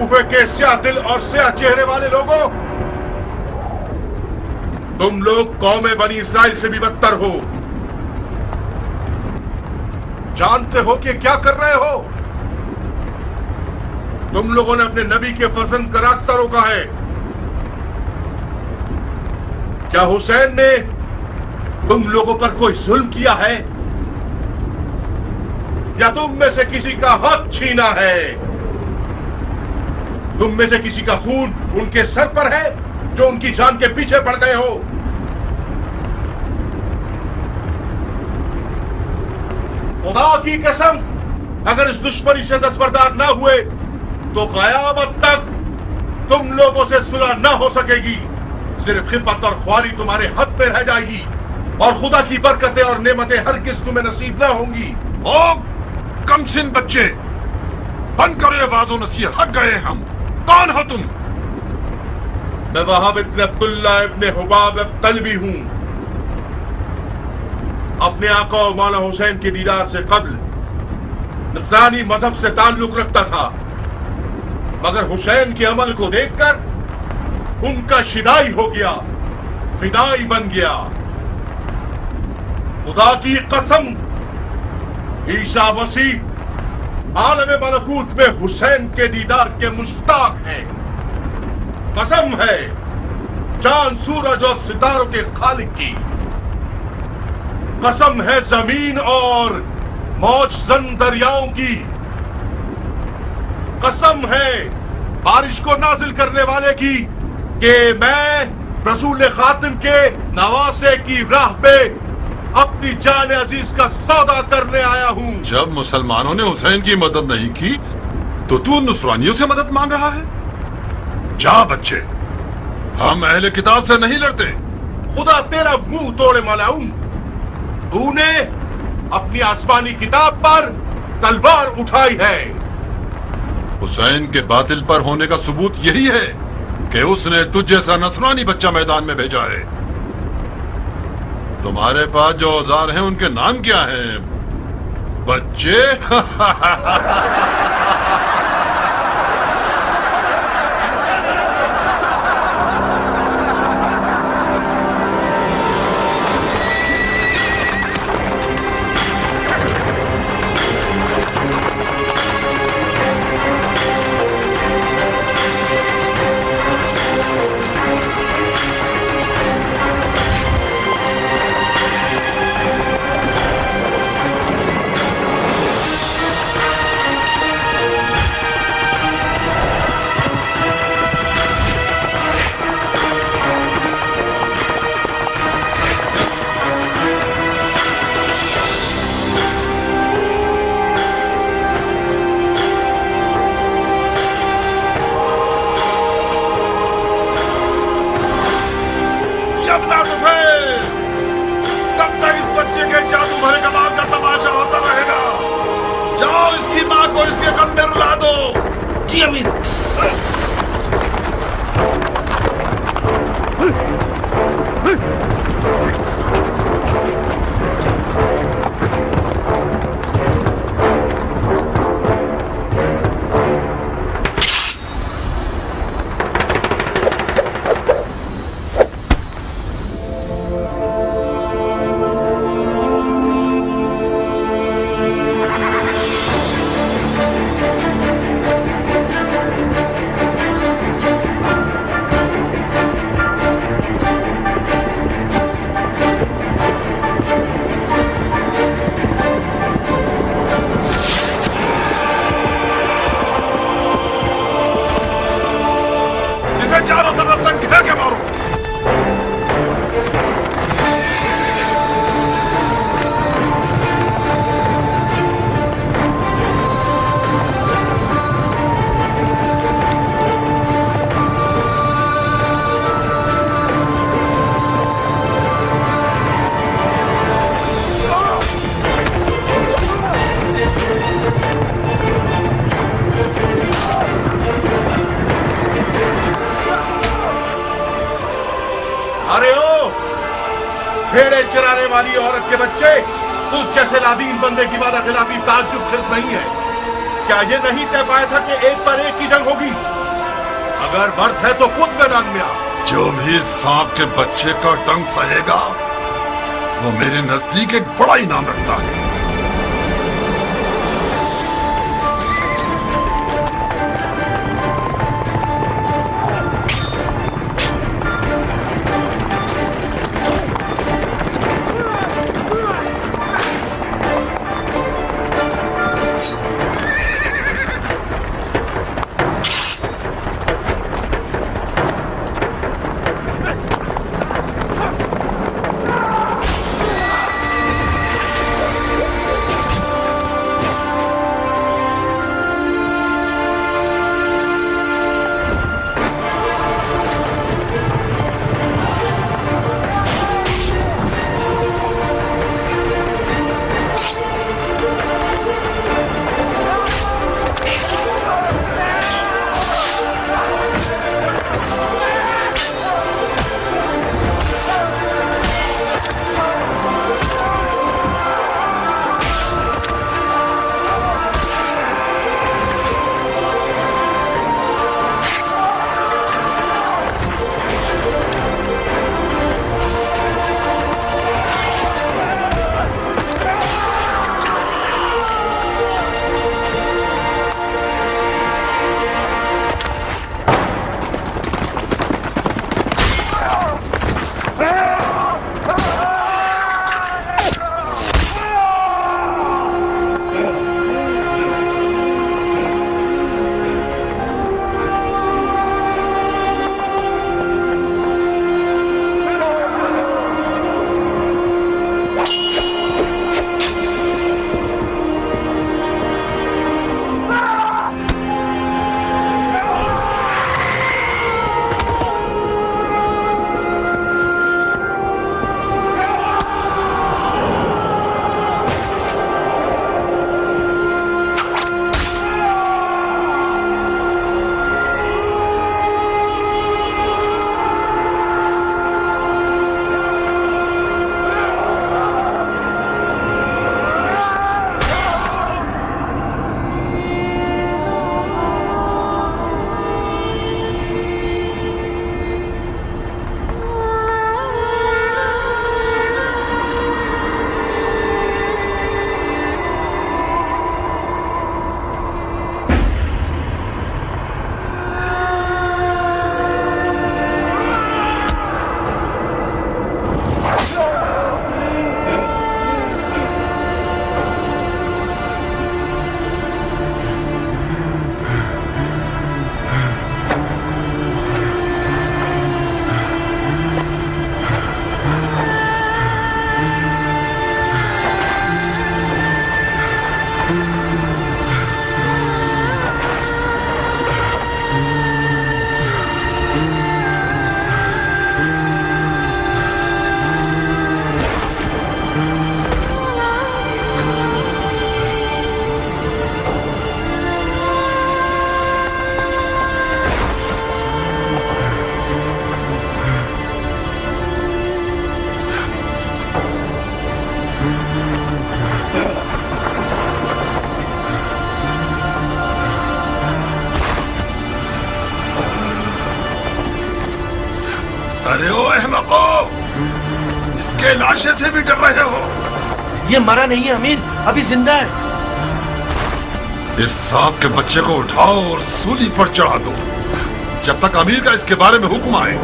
कूफे के स्याह दिल और स्याह चेहरे वाले लोगों, तुम लोग कौम बनी इसराइल से भी बदतर हो। जानते हो कि क्या कर रहे हो? तुम लोगों ने अपने नबी के फर्जंद का रास्ता रोका है। क्या हुसैन ने तुम लोगों पर कोई जुल्म किया है या तुम में से किसी का हक छीना है? तुम में से किसी का खून उनके सर पर है जो उनकी जान के पीछे पड़ गए हो? खुदा की कसम, अगर इस दुश्मनी से दस्तबरदार ना हुए तो कयामत तक तुम लोगों से सुलह ना हो सकेगी। सिर्फ खिफत और ख्वारी तुम्हारे हक पे रह जाएगी और खुदा की बरकतें और नेमतें हरगिज़ तुम्हें नसीब ना होंगी। ओ कमसिन बच्चे, बंद करो ये वाज़ो नसीहत, थक गए हम। कौन हो तुम? मैं वहाब इब्न अब्दुल्लाह इब्न हुबाब तलबी हूं। अपने आका और मौला हुसैन के दीदार से कब्ल नसरानी मजहब से ताल्लुक रखता था, मगर हुसैन के अमल को देखकर उनका शिदाई हो गया, फिदाई बन गया। खुदा की कसम, ईसा मसीह आलम मलकूत में हुसैन के दीदार के मुश्ताक हैं। कसम है चांद सूरज और सितारों के खालिक की। कसम है जमीन और मौजजन दरियाओं की। कसम है बारिश को नाजिल करने वाले की कि मैं रसूल खातिम के नवासे की राह पे अपनी जान अजीज का सौदा करने आया हूं। जब मुसलमानों ने हुसैन की मदद नहीं की तो तू नुसरानियों से मदद मांग रहा है? जा बच्चे, हम अहले किताब से नहीं लड़ते। खुदा तेरा मुंह तोड़े मलाऊं, तूने अपनी आसमानी किताब पर तलवार उठाई है। हुसैन के बातिल पर होने का सबूत यही है कि उसने तुझ जैसा नसरानी बच्चा मैदान में भेजा है। तुम्हारे पास जो औजार हैं उनके नाम क्या हैं बच्चे? तब तक इस बच्चे के जादू भरे कमाल का तमाशा होता रहेगा। जाओ इसकी माँ को इसके गम में रुला दो। जी अमीर। चारों तरफ से घेर के मारो। अरे ओ भेड़े चराने वाली औरत के बच्चे, तुझ जैसे लादीन बंदे की वादा खिलाफी ताज्जुब खिज नहीं है। क्या ये नहीं तय पाया था कि एक पर एक की जंग होगी? अगर मर्द है तो खुद मैदान में आ। जो भी सांप के बच्चे का डंक सहेगा वो मेरे नजदीक एक बड़ा इनाम रखता है। अरे ओ अहमको, इसके लाशे से भी डर रहे हो? ये मरा नहीं है अमीर, अभी जिंदा है। इस सांप के बच्चे को उठाओ और सूली पर चढ़ा दो जब तक अमीर का इसके बारे में हुक्म आए।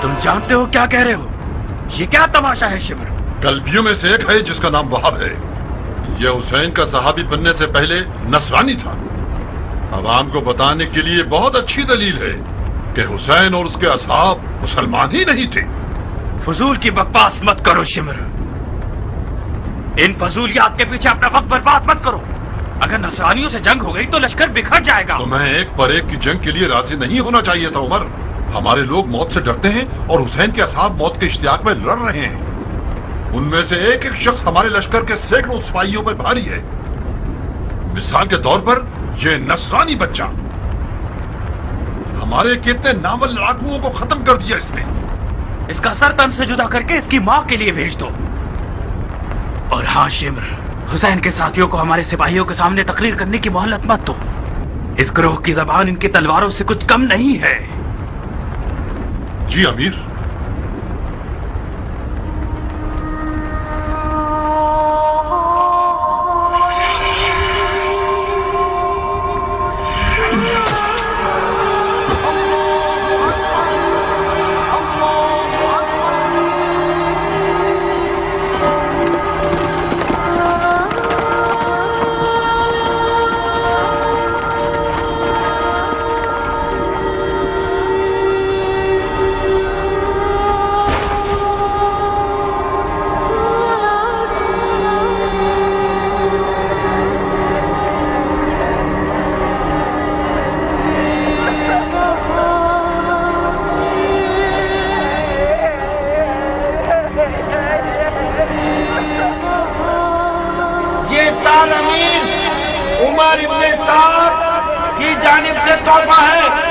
तुम जानते हो क्या कह रहे हो? ये क्या तमाशा है शिमर? कल्बियों में से एक है जिसका नाम वहाब है। यह हुसैन का सहाबी बनने से पहले नसरानी था। अवाम को बताने के लिए बहुत अच्छी दलील है कि हुसैन और उसके असहाब मुसलमान ही नहीं थे। फजूल की बकवास मत करो शिमर। इन फजूलियात के पीछे अपना वक्त बर्बाद मत करो। अगर नसरानियों से जंग हो गई तो लश्कर बिखर जाएगा। तुम्हें एक पर एक की जंग के लिए राजी नहीं होना चाहिए था उमर। हमारे लोग मौत से डरते हैं और हुसैन के असहाब मौत के इश्तियाक में लड़ रहे हैं। उनमें से एक एक शख्स हमारे लश्कर के सैकड़ों सिपाहियों पर भारी है। मिसाल के तौर पर यह नसरानी बच्चा हमारे कितने नावल लड़ाकुओं को खत्म कर दिया इसने। इसका सर तन से जुदा करके इसकी माँ के लिए भेज दो। और हाँ शिम्र, हुसैन के साथियों को हमारे सिपाहियों के सामने तकरीर करने की मोहलत मत दो। इस ग्रोह की जबान इनकी तलवारों से कुछ कम नहीं है। जी अमीर। उमर इब्ने साद की जानिब से तोहफा है।